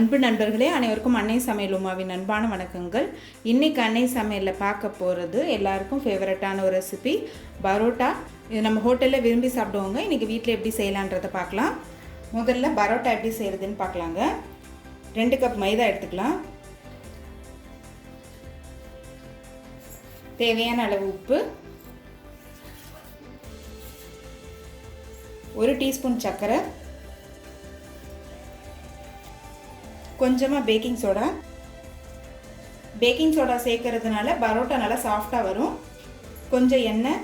அன்பு நண்பர்களே, அனைவருக்கும் அன்னை சமையல் உமாவின் அன்பான வணக்கங்கள். இன்றைக்கி அன்னை சமையலில் பார்க்க போகிறது எல்லாருக்கும் ஃபேவரட்டான ஒரு ரெசிபி பரோட்டா. இது நம்ம ஹோட்டலில் விரும்பி சாப்பிடுவோங்க. இன்றைக்கி வீட்டில் எப்படி செய்யலான்றதை பார்க்கலாம். முதல்ல பரோட்டா எப்படி செய்கிறதுன்னு பார்க்கலாங்க. 2 கப் மைதா எடுத்துக்கலாம். தேவையான அளவு உப்பு, 1 டீஸ்பூன் சர்க்கரை, கொஞ்சமாக பேக்கிங் சோடா. பேக்கிங் சோடா சேர்க்கறதுனால பரோட்டா நல்லா சாஃப்டாக வரும். கொஞ்சம் எண்ணெய்.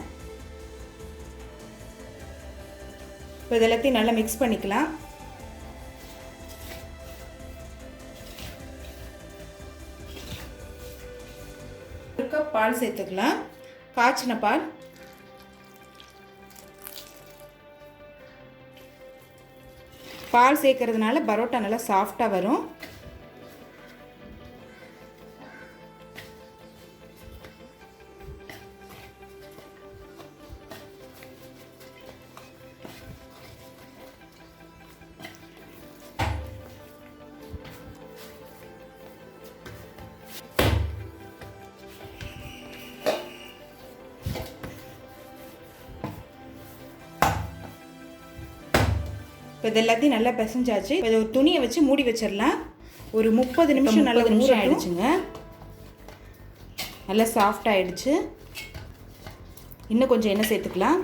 இப்போ இதெல்லாத்தையும் நல்லா மிக்ஸ் பண்ணிக்கலாம். ஒரு கப் பால் சேர்த்துக்கலாம். காய்ச்சின பால். பால் சேர்க்கறதுனால பரோட்டா நல்லா சாஃப்டாக வரும். இப்போ இது எல்லாத்தையும் நல்லா பிசைஞ்சாச்சு. இப்போ ஒரு துணியை வச்சு மூடி வச்சிடலாம். ஒரு 30 நிமிஷம் நல்லா ஆயிடுச்சுங்க. நல்லா சாஃப்ட் ஆகிடுச்சு. இன்னும் கொஞ்சம் எண்ணெய் சேர்த்துக்கலாம்.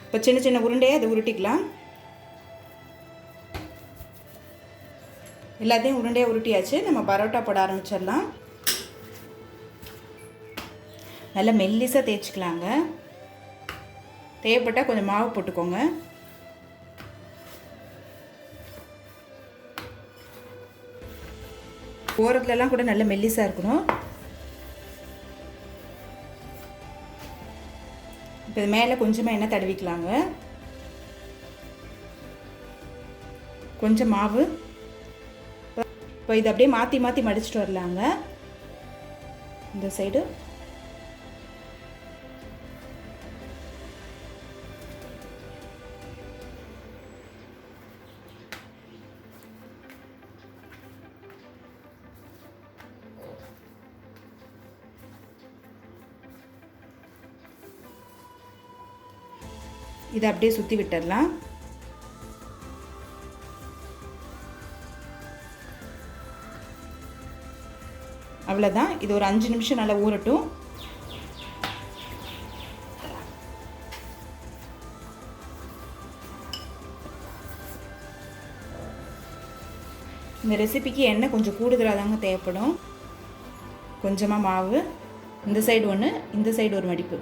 இப்போ சின்ன சின்ன உருண்டையை அதை உருட்டிக்கலாம். எல்லாத்தையும் உருண்டையாக உருட்டியாச்சு. நம்ம பரோட்டா போட ஆரம்பிச்சிடலாம். நல்லா மெல்லிசாக தேய்ச்சிக்கலாங்க. தேவைப்பட்டால் கொஞ்சம் மாவு போட்டுக்கோங்க. ஓரத்துலலாம் கூட நல்ல மெல்லிசாக இருக்கணும். இப்போ இது மேலே கொஞ்சமாக எண்ணெய் தடவிக்கலாங்க. கொஞ்சம் மாவு. இப்போ இதை அப்படியே மாற்றி மாற்றி மடிச்சுட்டு வரலாங்க. இந்த சைடு இதை அப்படியே சுற்றி விட்டுடலாம். அவ்வளோதான். இது ஒரு 5 நிமிஷம் நல்லா ஊறட்டும். இந்த ரெசிபிக்கு எண்ணெய் கொஞ்சம் கூடுதலாக தாங்க தேவைப்படும். கொஞ்சமாக மாவு. இந்த சைடு ஒன்று, இந்த சைடு ஒரு மடிப்பு.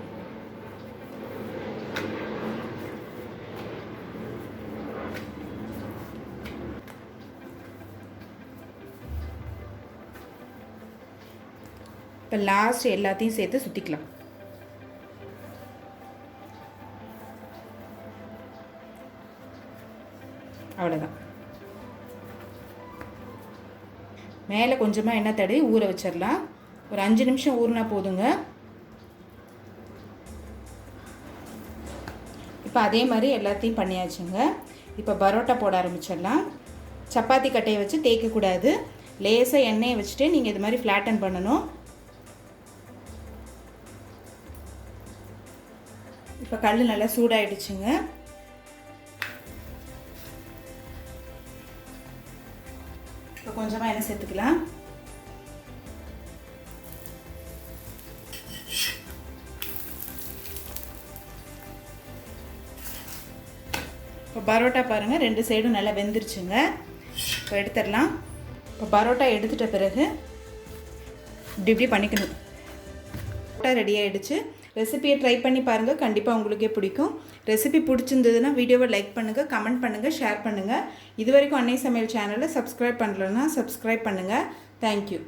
இப்போ லாஸ்ட் எல்லாத்தையும் சேர்த்து சுற்றிக்கலாம். அவ்வளோதான். மேலே கொஞ்சமாக எண்ணெய் தடவி ஊற வச்சிடலாம். ஒரு 5 நிமிஷம் ஊறினா போதுங்க. இப்போ அதே மாதிரி எல்லாத்தையும் பண்ணியாச்சுங்க. இப்போ பரோட்டா போட ஆரம்பிச்சிடலாம். சப்பாத்தி கட்டையை வச்சு தேய்க்கக்கூடாது. லேசாக எண்ணெயை வச்சுட்டு நீங்கள் இது மாதிரி ஃப்ளாட்டன் பண்ணணும். இப்போ கல் நல்லா சூடாயிடுச்சுங்க. இப்போ கொஞ்சமாக எண்ணெய் சேர்த்துக்கலாம். இப்போ பரோட்டா பாருங்கள், 2 சைடும் நல்லா வெந்துருச்சுங்க. இப்போ எடுத்துடலாம். இப்போ பரோட்டா எடுத்துட்ட பிறகு இப்படி பண்ணிக்கணும். பரோட்டா ரெடி ஆகிடுச்சு. ரெசிபியை ட்ரை பண்ணி பாருங்கள். கண்டிப்பாக உங்களுக்கே பிடிக்கும். ரெசிபி பிடிச்சிருந்ததுன்னா வீடியோவை லைக் பண்ணுங்கள், கமெண்ட் பண்ணுங்கள், ஷேர் பண்ணுங்கள். இது வரைக்கும் அன்னை சமையல் சேனலை சப்ஸ்கிரைப் பண்ணலன்னா சப்ஸ்கிரைப் பண்ணுங்கள். தேங்க்யூ.